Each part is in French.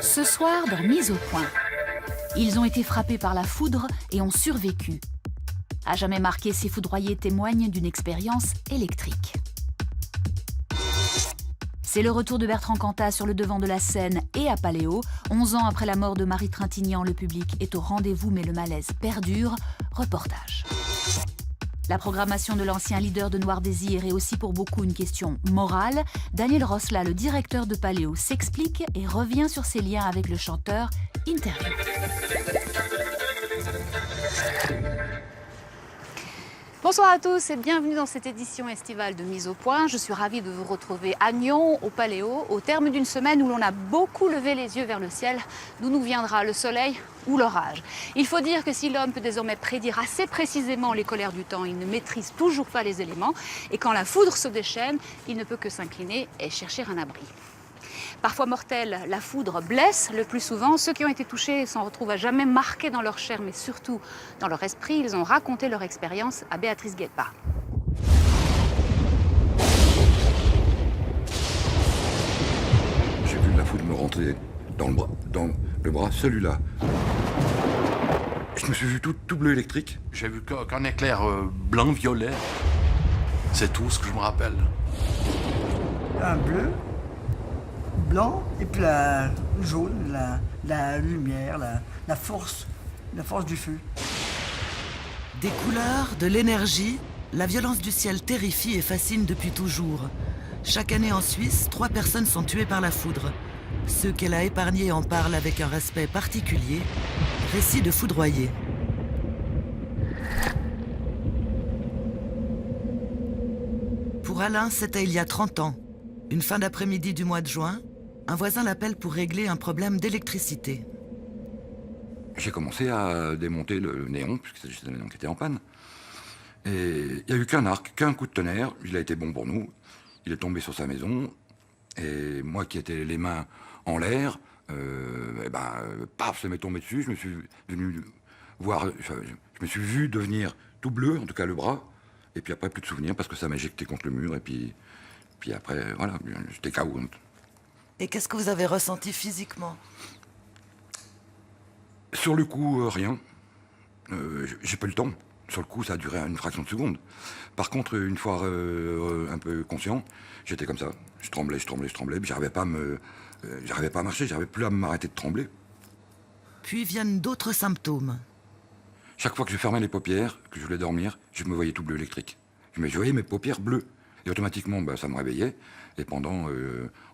Ce soir, dans Mise au point, ils ont été frappés par la foudre et ont survécu. À jamais marqué, ces foudroyés témoignent d'une expérience électrique. C'est le retour de Bertrand Cantat sur le devant de la scène et à Paléo. 11 ans après la mort de Marie Trintignant, le public est au rendez-vous, mais le malaise perdure. Reportage. La programmation de l'ancien leader de Noir Désir est aussi pour beaucoup une question morale. Daniel Rosla, le directeur de Paléo, s'explique et revient sur ses liens avec le chanteur. Interview. Bonsoir à tous et bienvenue dans cette édition estivale de Mise au point. Je suis ravie de vous retrouver à Nyon, au Paléo, au terme d'une semaine où l'on a beaucoup levé les yeux vers le ciel, d'où nous viendra le soleil ou l'orage. Il faut dire que si l'homme peut désormais prédire assez précisément les colères du temps, il ne maîtrise toujours pas les éléments. Et quand la foudre se déchaîne, il ne peut que s'incliner et chercher un abri. Parfois mortelle, la foudre blesse le plus souvent. Ceux qui ont été touchés s'en retrouvent à jamais marqués dans leur chair, mais surtout dans leur esprit. Ils ont raconté leur expérience à Béatrice Guetpa. J'ai vu la foudre me rentrer dans le bras, celui-là. Je me suis vu tout bleu électrique. J'ai vu qu'un éclair blanc-violet. C'est tout ce que je me rappelle. Un bleu, blanc, et puis la jaune, la lumière, la force du feu. Des couleurs, de l'énergie, la violence du ciel terrifie et fascine depuis toujours. Chaque année en Suisse, 3 personnes sont tuées par la foudre. Ceux qu'elle a épargnés en parlent avec un respect particulier. Récit de foudroyé. Pour Alain, c'était il y a 30 ans. Une fin d'après-midi du mois de juin, un voisin l'appelle pour régler un problème d'électricité. J'ai commencé à démonter le néon, puisque c'était juste un néon qui était en panne. Et il n'y a eu qu'un coup de tonnerre. Il a été bon pour nous. Il est tombé sur sa maison. Et moi qui étais les mains en l'air, paf, ça m'est tombé dessus. Je me suis venu voir, je me suis vu devenir tout bleu, en tout cas le bras. Et puis après, plus de souvenirs, parce que ça m'a éjecté contre le mur. Et puis après, voilà, j'étais KO. Et qu'est-ce que vous avez ressenti physiquement ? Sur le coup, rien. J'ai pas eu le temps. Sur le coup, ça a duré une fraction de seconde. Par contre, une fois un peu conscient, j'étais comme ça. Je tremblais, puis j'arrivais pas à marcher, j'arrivais plus à m'arrêter de trembler. Puis viennent d'autres symptômes. Chaque fois que je fermais les paupières, que je voulais dormir, je me voyais tout bleu électrique. Je voyais mes paupières bleues. Et automatiquement, ça me réveillait. Et pendant,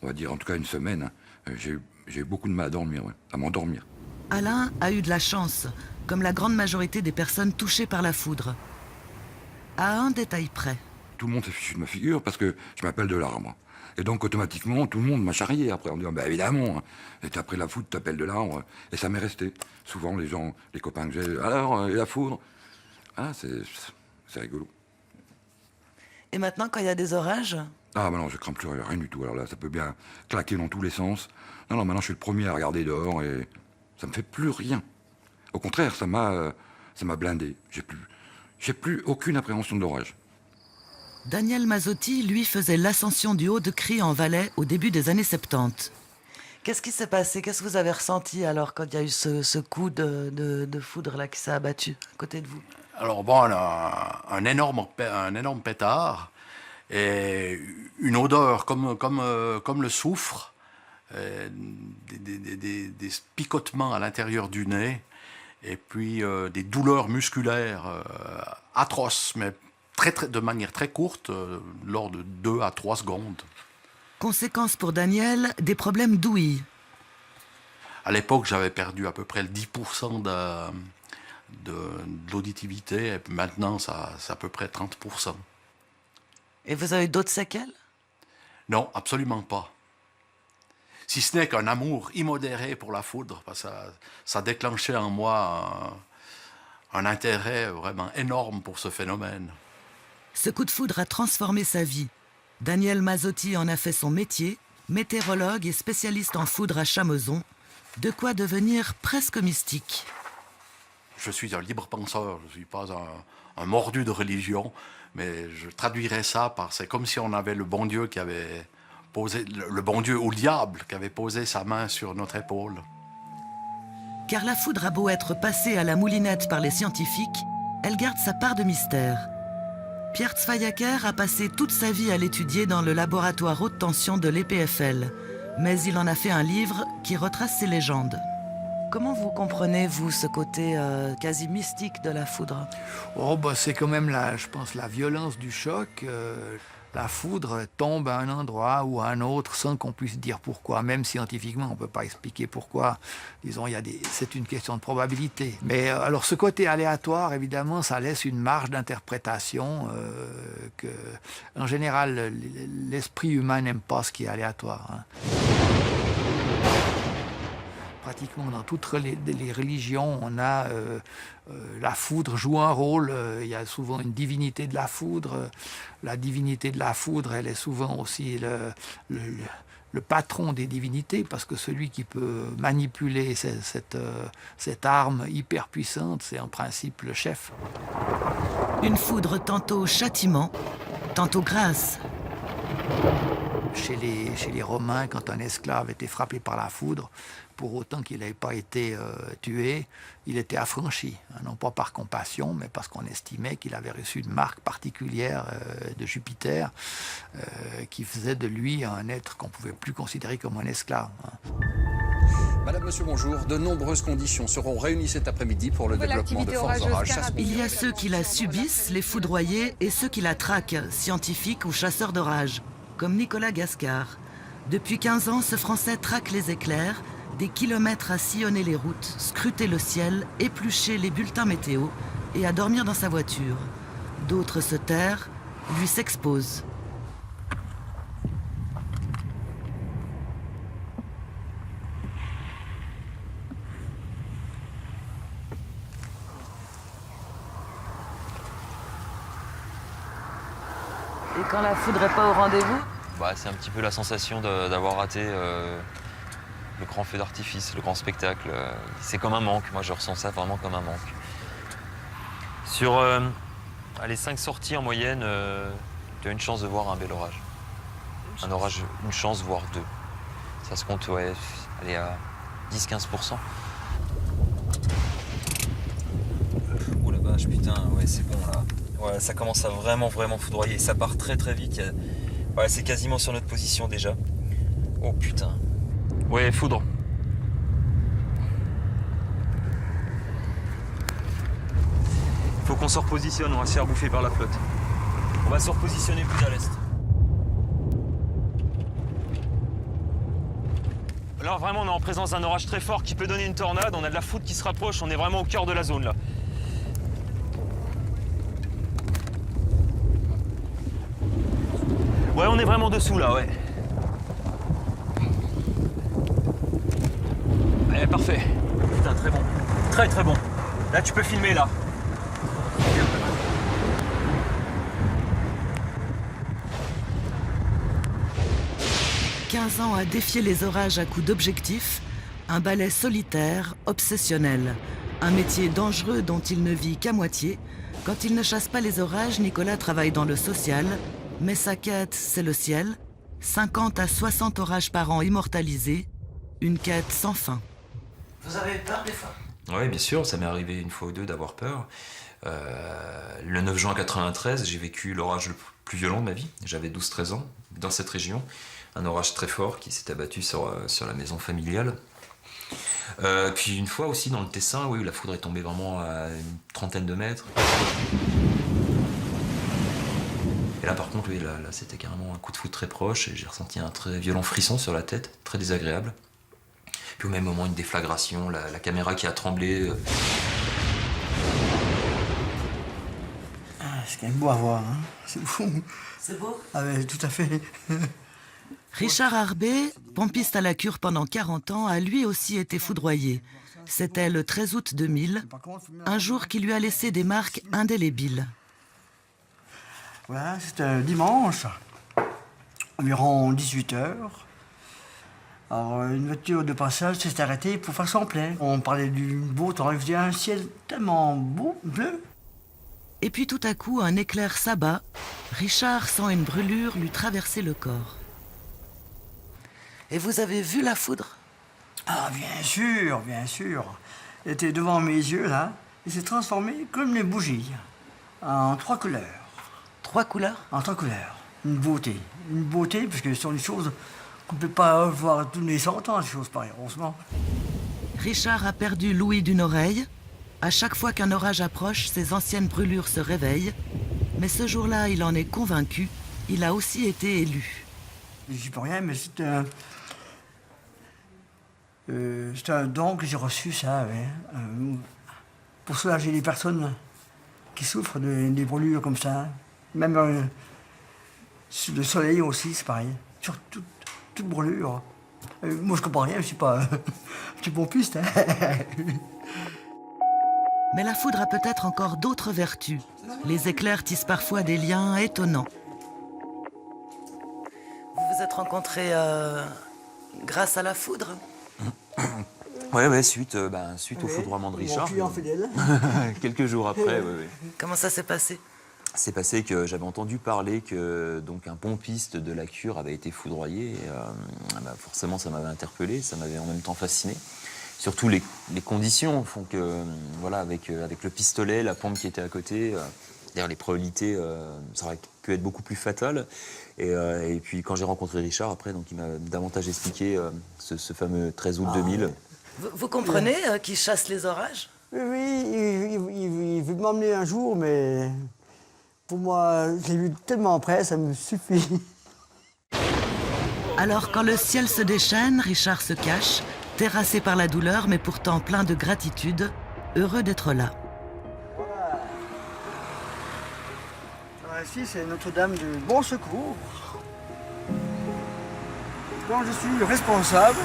on va dire, en tout cas une semaine, j'ai eu beaucoup de mal à dormir, à m'endormir. Alain a eu de la chance, comme la grande majorité des personnes touchées par la foudre. À un détail près. Tout le monde s'est fichu de ma figure parce que je m'appelle Delarbre. Et donc automatiquement, tout le monde m'a charrié après en disant évidemment, et après la foudre, t'appelles Delarbre. Et ça m'est resté. Souvent, les gens, les copains que j'ai, alors, et la foudre. Ah, c'est rigolo. Et maintenant, quand il y a des orages ? Ah, non, je crains plus rien du tout. Alors là, ça peut bien claquer dans tous les sens. Non, maintenant, je suis le premier à regarder dehors et ça me fait plus rien. Au contraire, ça m'a blindé. J'ai plus aucune appréhension de l'orage. Daniel Mazzotti, lui, faisait l'ascension du Haut-de-Cry en Valais au début des années 70. Qu'est-ce qui s'est passé ? Qu'est-ce que vous avez ressenti alors quand il y a eu ce coup de foudre là qui s'est abattu à côté de vous ? Alors bon, on a un énorme pétard et une odeur comme le soufre, des picotements à l'intérieur du nez et puis des douleurs musculaires atroces, mais de manière très courte, lors de 2 à 3 secondes. Conséquence pour Daniel, des problèmes d'ouïe. À l'époque, j'avais perdu à peu près le 10% de l'auditivité, et maintenant, c'est à peu près 30%. Et vous avez d'autres séquelles ? Non, absolument pas. Si ce n'est qu'un amour immodéré pour la foudre, parce que ça déclenchait en moi un intérêt vraiment énorme pour ce phénomène. Ce coup de foudre a transformé sa vie. Daniel Mazzotti en a fait son métier, météorologue et spécialiste en foudre à Chameson, de quoi devenir presque mystique. Je suis un libre penseur, je ne suis pas un mordu de religion, Mais je traduirais ça par... C'est comme si on avait le bon Dieu qui avait posé... Le bon Dieu ou le diable qui avait posé sa main sur notre épaule. Car la foudre a beau être passée à la moulinette par les scientifiques, elle garde sa part de mystère. Pierre Zweihacker a passé toute sa vie à l'étudier dans le laboratoire haute tension de l'EPFL. Mais il en a fait un livre qui retrace ses légendes. Comment vous comprenez, vous, ce côté quasi mystique de la foudre? Oh, bah, c'est quand même, je pense, la violence du choc. La foudre tombe à un endroit ou à un autre sans qu'on puisse dire pourquoi. Même scientifiquement, on ne peut pas expliquer pourquoi. Disons, c'est une question de probabilité. Mais alors, ce côté aléatoire, évidemment, ça laisse une marge d'interprétation que, en général, l'esprit humain n'aime pas ce qui est aléatoire. Hein. Pratiquement dans toutes les religions, on a la foudre joue un rôle. Il y a souvent une divinité de la foudre. La divinité de la foudre, elle est souvent aussi le patron des divinités, parce que celui qui peut manipuler cette arme hyper puissante, c'est en principe le chef. Une foudre tantôt châtiment, tantôt grâce. Chez les Romains, quand un esclave était frappé par la foudre, pour autant qu'il n'ait pas été tué, il était affranchi. Non pas par compassion, mais parce qu'on estimait qu'il avait reçu une marque particulière de Jupiter qui faisait de lui un être qu'on ne pouvait plus considérer comme un esclave. Madame, monsieur, bonjour. De nombreuses conditions seront réunies cet après-midi pour le développement de forts orages. Il y a ceux qui la subissent, les foudroyés, et ceux qui la traquent, scientifiques ou chasseurs d'orage, comme Nicolas Gascard. Depuis 15 ans, ce Français traque les éclairs, des kilomètres à sillonner les routes, scruter le ciel, éplucher les bulletins météo et à dormir dans sa voiture. D'autres se terrent, lui s'exposent. Et quand la foudre n'est pas au rendez-vous? C'est un petit peu la sensation d'avoir raté le grand feu d'artifice, le grand spectacle. C'est comme un manque, moi je ressens ça vraiment comme un manque. Sur les 5 sorties en moyenne, tu as une chance de voir un bel orage. Un orage, une chance, voire 2. Ça se compte, aller à 10-15%. Oh la vache, putain, ouais, c'est bon là. Ouais, ça commence à vraiment foudroyer. Ça part très vite. Ouais, c'est quasiment sur notre position déjà. Oh putain. Ouais, foudre. Faut qu'on se repositionne, on va se faire bouffer par la flotte. On va se repositionner plus à l'est. Là, vraiment, on est en présence d'un orage très fort qui peut donner une tornade. On a de la foudre qui se rapproche, on est vraiment au cœur de la zone là. Ouais, on est vraiment dessous là, ouais. Allez, parfait. Putain, très bon. Très bon. Là, tu peux filmer, là. « 15 ans à défier les orages à coups d'objectifs, un balai solitaire, obsessionnel. Un métier dangereux dont il ne vit qu'à moitié. Quand il ne chasse pas les orages, Nicolas travaille dans le social. Mais sa quête, c'est le ciel. 50 à 60 orages par an immortalisés. Une quête sans fin. Vous avez peur des fois? Oui, bien sûr, ça m'est arrivé une fois ou deux d'avoir peur. Le 9 juin 93, j'ai vécu l'orage le plus violent de ma vie. J'avais 12-13 ans, dans cette région. Un orage très fort qui s'est abattu sur la maison familiale. Puis une fois aussi dans le Tessin, oui, où la foudre est tombée vraiment à une trentaine de mètres. Et là, par contre, oui, là c'était carrément un coup de foudre très proche et j'ai ressenti un très violent frisson sur la tête, très désagréable. Puis au même moment, une déflagration, la caméra qui a tremblé. C'est quand même beau à voir, hein. C'est fou. C'est beau? Ah oui, tout à fait. Richard Arbé, pompiste à la cure pendant 40 ans, a lui aussi été foudroyé. C'était le 13 août 2000, un jour qui lui a laissé des marques indélébiles. Voilà, c'était un dimanche, environ 18h. Alors, une voiture de passage s'est arrêtée pour faire son plein. On parlait du beau temps, il faisait un ciel tellement beau, bleu. Et puis tout à coup, un éclair s'abat. Richard sent une brûlure lui traverser le corps. Et vous avez vu la foudre? Ah, bien sûr, bien sûr. Il était devant mes yeux, là. Il s'est transformé comme les bougies, en 3 couleurs. 3 couleurs? En 3 couleurs. Une beauté. Une beauté, parce que ce sont des choses qu'on ne peut pas voir tous les 100 ans, des choses pareilles, heureusement. Richard a perdu l'ouïe d'une oreille. À chaque fois qu'un orage approche, ses anciennes brûlures se réveillent. Mais ce jour-là, il en est convaincu. Il a aussi été élu. Je peux rien, mais c'est un don que j'ai reçu, ça, ouais. Pour soulager les personnes qui souffrent des brûlures comme ça. Même sur le soleil aussi, c'est pareil. Sur toute brûlure. Moi, je comprends rien, je suis pas un petit pompiste. Hein. Mais la foudre a peut-être encore d'autres vertus. Les éclairs tissent parfois des liens étonnants. Vous vous êtes rencontrés grâce à la foudre? Ouais, suite au foudroiement de Richard. Client fidèle. Quelques jours après, ouais. Comment ça s'est passé? C'est passé que j'avais entendu parler que donc un pompiste de la cure avait été foudroyé. Et, forcément, ça m'avait interpellé, ça m'avait en même temps fasciné. Surtout les conditions font que, voilà, avec le pistolet, la pompe qui était à côté, d'ailleurs les probabilités, ça aurait pu être beaucoup plus fatal. Et puis quand j'ai rencontré Richard, après, donc, il m'a davantage expliqué ce fameux 13 août 2000. Vous comprenez qu'il chasse les orages? Oui, il veut m'emmener un jour, mais pour moi, je l'ai vu tellement près, ça me suffit. Alors quand le ciel se déchaîne, Richard se cache, terrassé par la douleur, mais pourtant plein de gratitude, heureux d'être là. Alors ici, c'est Notre-Dame du Bon Secours. Donc je suis responsable,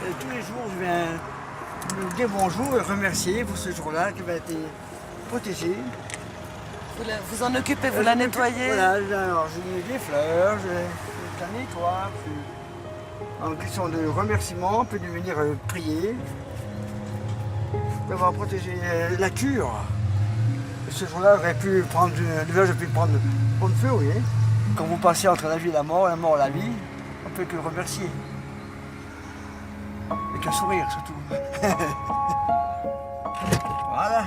et tous les jours, je viens lui dire bonjour et remercier pour ce jour-là qui va être protégé. Vous en occupez, vous la nettoyez? Voilà, alors je mets des fleurs, je la nettoie. Puis, en question de remerciement, on peut venir prier, d'avoir protégé la cure. Et ce jour-là, j'aurais pu prendre feu, vous voyez. Quand vous passez entre la vie et la mort la vie, on ne peut que remercier. Et qu'un sourire surtout. Voilà.